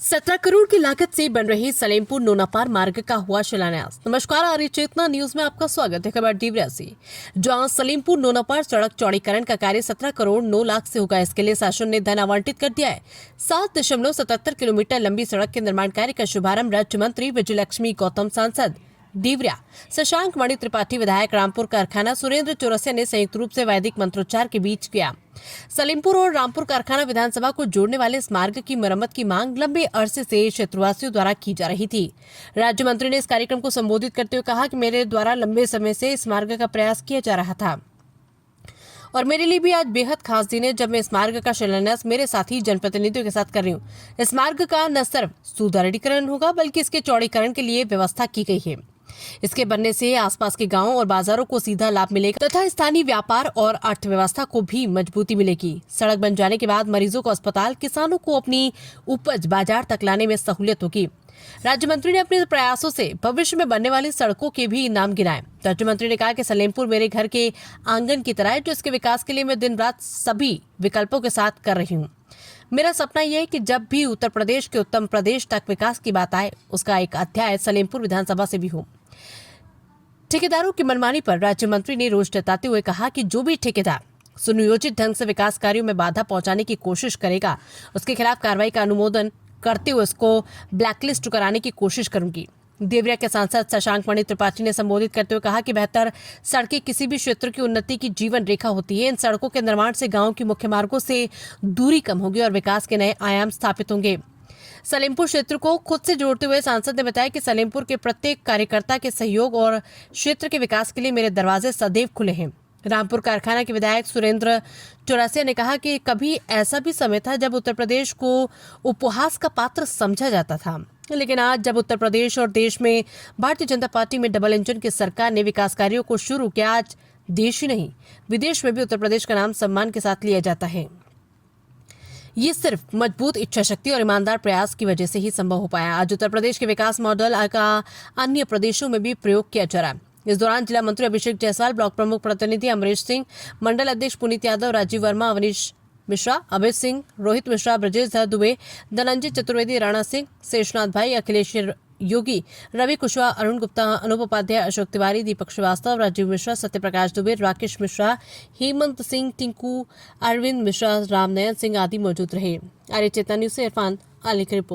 17 करोड़ की लागत से बन रही सलेमपुर नोनापार मार्ग का हुआ शिलान्यास। नमस्कार, आर्य चेतना न्यूज में आपका स्वागत है। खबर देवरिया से, जहां सलेमपुर नोनापार सड़क चौड़ीकरण का कार्य 17 करोड़ 9 लाख से होगा। इसके लिए शासन ने धन आवंटित कर दिया है। 7.77 किलोमीटर लंबी सड़क के निर्माण कार्य का शुभारंभ राज्य मंत्री विजयलक्ष्मी गौतम, सांसद देवरिया शशांक मणि त्रिपाठी, विधायक रामपुर कारखाना सुरेंद्र चौरसिया ने संयुक्त रूप से वैदिक मंत्रोच्चार के बीच किया। सलेमपुर और रामपुर कारखाना विधानसभा को जोड़ने वाले इस मार्ग की मरम्मत की मांग लंबे अरसे से क्षेत्रवासियों द्वारा की जा रही थी। राज्य मंत्री ने इस कार्यक्रम को संबोधित करते हुए कहा कि मेरे द्वारा लंबे समय से इस मार्ग का प्रयास किया जा रहा था और मेरे लिए भी आज बेहद खास दिन है जब मैं इस मार्ग का शिलान्यास मेरे साथी जनप्रतिनिधियों के साथ कर रही हूँ। इस मार्ग का न सिर्फ सुदृढ़ीकरण होगा बल्कि इसके चौड़ीकरण के लिए व्यवस्था की गई है। इसके बनने से आसपास के गांवों और बाजारों को सीधा लाभ मिलेगा तथा स्थानीय व्यापार और अर्थव्यवस्था को भी मजबूती मिलेगी। सड़क बन जाने के बाद मरीजों को अस्पताल, किसानों को अपनी उपज बाजार तक लाने में सहूलियत होगी। राज्य मंत्री ने अपने प्रयासों से भविष्य में बनने वाली सड़कों के भी नाम गिनाए। राज्य मंत्री ने कहा कि सलेमपुर मेरे घर के आंगन की तरह है, जो इसके विकास के लिए मैं दिन रात सभी विकल्पों के साथ कर रही हूँ। मेरा सपना यह है कि जब भी उत्तर प्रदेश के उत्तम प्रदेश तक विकास की बात आए, उसका एक अध्याय सलेमपुर विधानसभा से भी हो। ठेकेदारों की मनमानी पर राज्य मंत्री ने रोष जताते हुए कहा कि जो भी ठेकेदार सुनियोजित ढंग से विकास कार्यों में बाधा पहुंचाने की कोशिश करेगा, उसके खिलाफ कार्रवाई का अनुमोदन करते हुए उसको ब्लैकलिस्ट कराने की कोशिश करूंगी। देवरिया के सांसद शशांक मणि त्रिपाठी ने संबोधित करते हुए कहा कि बेहतर सड़कें किसी भी क्षेत्र की उन्नति की जीवन रेखा होती है। इन सड़कों के निर्माण से गांव की मुख्य मार्गों से दूरी कम होगी और विकास के नए आयाम स्थापित होंगे। सलेमपुर क्षेत्र को खुद से जोड़ते हुए सांसद ने बताया कि सलेमपुर के प्रत्येक कार्यकर्ता के सहयोग और क्षेत्र के विकास के लिए मेरे दरवाजे सदैव खुले हैं। रामपुर कारखाना के विधायक सुरेंद्र चौरसिया ने कहा कि कभी ऐसा भी समय था जब उत्तर प्रदेश को उपहास का पात्र समझा जाता था, लेकिन आज जब उत्तर प्रदेश और देश में भारतीय जनता पार्टी में डबल इंजन की सरकार ने विकास कार्यों को शुरू किया, आज देश ही नहीं विदेश में भी उत्तर प्रदेश का नाम सम्मान के साथ लिया जाता है। ये सिर्फ मजबूत इच्छा शक्ति और ईमानदार प्रयास की वजह से ही संभव हो पाया। आज उत्तर प्रदेश के विकास मॉडल का अन्य प्रदेशों में भी प्रयोग किया जा रहा है। इस दौरान जिला मंत्री अभिषेक जायसवाल, ब्लॉक प्रमुख प्रतिनिधि अमरीश सिंह, मंडल अध्यक्ष पुनीत यादव, राजीव वर्मा, अवनीश मिश्रा, अभय सिंह, रोहित मिश्रा, ब्रजेश धर दुबे, धनंजय चतुर्वेदी, राणा सिंह, शेषनाथ भाई, अखिलेश योगी, रवि कुशवाहा, अरुण गुप्ता, अनूप उपाध्याय, अशोक तिवारी, दीपक श्रीवास्तव, राजीव मिश्रा, सत्यप्रकाश दुबे, राकेश मिश्रा, हेमंत सिंह, टिंकू, अरविंद मिश्रा, रामनयन सिंह आदि मौजूद रहे। आर्य चेतना न्यूज से इरफान आली की रिपोर्ट।